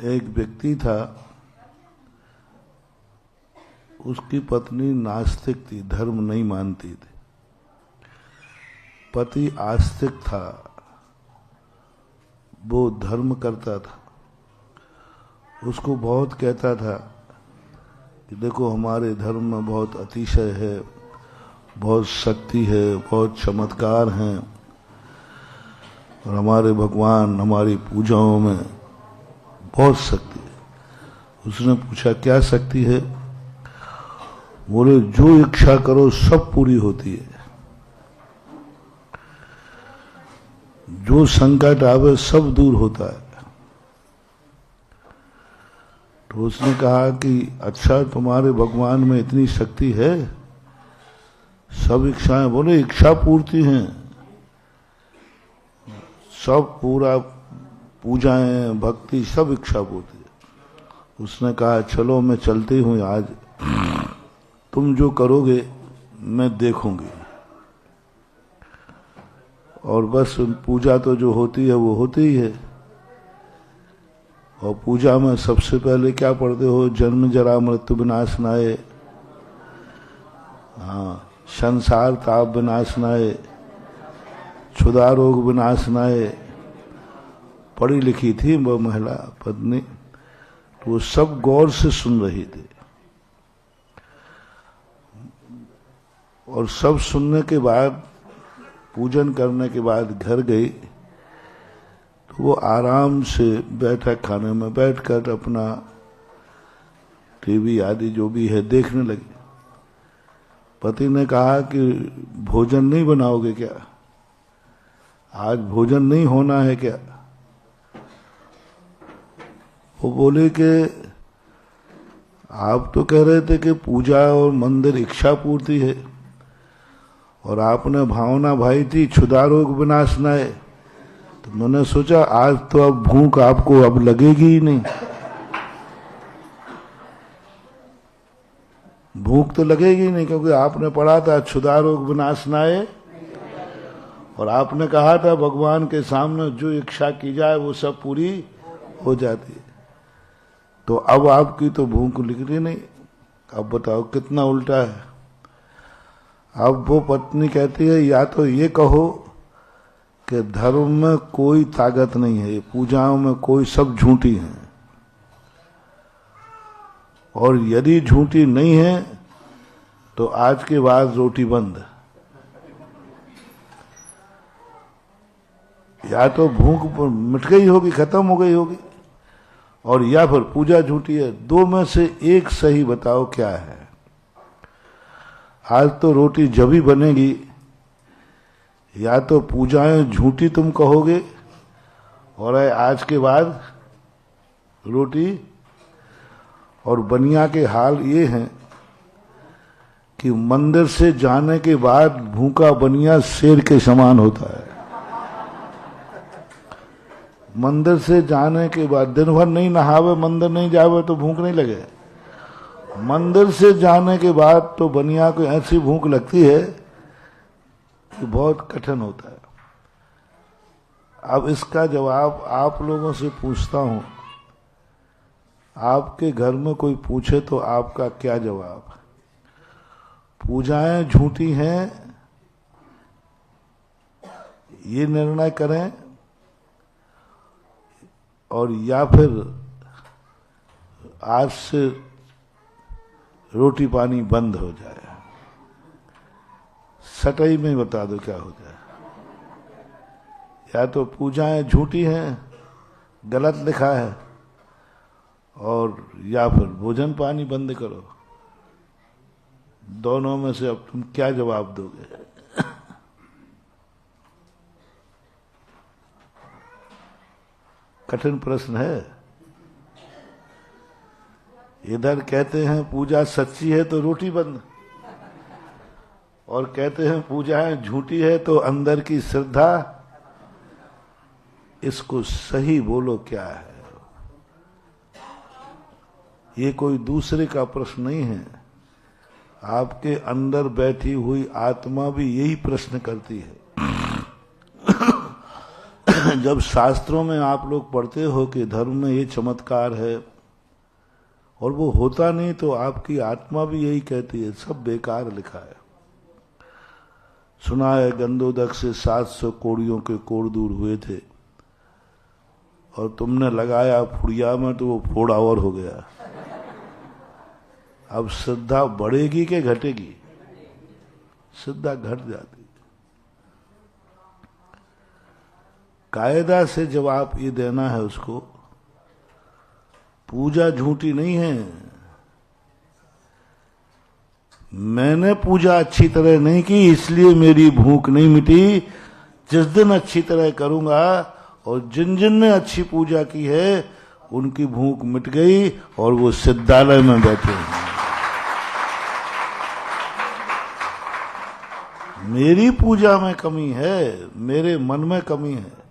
एक व्यक्ति था, उसकी पत्नी नास्तिक थी, धर्म नहीं मानती थी। पति आस्तिक था, वो धर्म करता था। उसको बहुत कहता था कि देखो हमारे धर्म में बहुत अतिशय है, बहुत शक्ति है, बहुत चमत्कार हैं, और हमारे भगवान हमारी पूजाओं में बहुत शक्ति है। उसने पूछा क्या शक्ति है? बोले जो इच्छा करो सब पूरी होती है, जो संकट आवे सब दूर होता है। तो उसने कहा कि अच्छा तुम्हारे भगवान में इतनी शक्ति है, सब इच्छाएं? बोले इच्छा पूर्ति हैं, सब पूरा पूजाएं भक्ति सब इच्छा पूर्ति है। उसने कहा चलो मैं चलती हूँ, आज तुम जो करोगे मैं देखूंगी। और बस पूजा तो जो होती है वो होती ही है। और पूजा में सबसे पहले क्या पढ़ते हो? जन्म जरा मृत्यु विनाशनाय, हाँ, संसार ताप विनाशनाय, क्षुधा रोग विनाशनाय। पढ़ी लिखी थी वो महिला पत्नी, तो वो सब गौर से सुन रही थी। और सब सुनने के बाद, पूजन करने के बाद घर गई, तो वो आराम से बैठक खाने में बैठकर अपना टीवी आदि जो भी है देखने लगी। पति ने कहा कि भोजन नहीं बनाओगे क्या? आज भोजन नहीं होना है क्या? वो बोले कि आप तो कह रहे थे कि पूजा और मंदिर इच्छा पूर्ति है, और आपने भावना भाई थी क्षुधा रोग विनाशनाय। तो मैंने सोचा आज तो अब भूख आपको अब लगेगी ही नहीं। भूख तो लगेगी नहीं, क्योंकि आपने पढ़ा था क्षुधा रोग विनाशनाय, और आपने कहा था भगवान के सामने जो इच्छा की जाए वो सब पूरी हो जाती है। तो अब आपकी तो भूख लग रही नहीं। अब बताओ कितना उल्टा है। अब वो पत्नी कहती है या तो ये कहो कि धर्म में कोई ताकत नहीं है, पूजाओं में कोई सब झूठी हैं, और यदि झूठी नहीं है तो आज के बाद रोटी बंद। या तो भूख मिट गई होगी, खत्म हो गई होगी, और या फिर पूजा झूठी है। दो में से एक सही बताओ क्या है। आज तो रोटी जब ही बनेगी, या तो पूजाएं झूठी तुम कहोगे, और आज के बाद रोटी। और बनिया के हाल ये हैं कि मंदिर से जाने के बाद भूखा बनिया शेर के समान होता है। मंदिर से जाने के बाद दिन भर नहीं नहावे, मंदिर नहीं जावे तो भूख नहीं लगे। मंदिर से जाने के बाद तो बनिया को ऐसी भूख लगती है कि बहुत कठिन होता है। अब इसका जवाब आप लोगों से पूछता हूं, आपके घर में कोई पूछे तो आपका क्या जवाब? पूजाएं झूठी हैं, ये निर्णय करें, और या फिर आज से रोटी पानी बंद हो जाए। सटई में बता दो क्या हो जाए। या तो पूजाएं झूठी हैं, गलत लिखा है, और या फिर भोजन पानी बंद करो। दोनों में से अब तुम क्या जवाब दोगे? कठिन प्रश्न है। इधर कहते हैं पूजा सच्ची है तो रोटी बंद, और कहते हैं पूजाएं झूठी है तो अंदर की श्रद्धा। इसको सही बोलो क्या है? ये कोई दूसरे का प्रश्न नहीं है, आपके अंदर बैठी हुई आत्मा भी यही प्रश्न करती है। जब शास्त्रों में आप लोग पढ़ते हो कि धर्म में ये चमत्कार है और वो होता नहीं, तो आपकी आत्मा भी यही कहती है सब बेकार लिखा है। सुना है गंधोदक से 700 कोड़ियों के कोड़ दूर हुए थे और तुमने लगाया फुड़िया में तो वो फोड़ा और हो गया। अब श्रद्धा बढ़ेगी कि घटेगी? श्रद्धा घट जाती। कायदा से जवाब ये देना है उसको, पूजा झूठी नहीं है। मैंने पूजा अच्छी तरह नहीं की इसलिए मेरी भूख नहीं मिटी। जिस दिन अच्छी तरह करूंगा और जिन जिन ने अच्छी पूजा की है उनकी भूख मिट गई और वो सिद्धालय में बैठे हैं। मेरी पूजा में कमी है, मेरे मन में कमी है।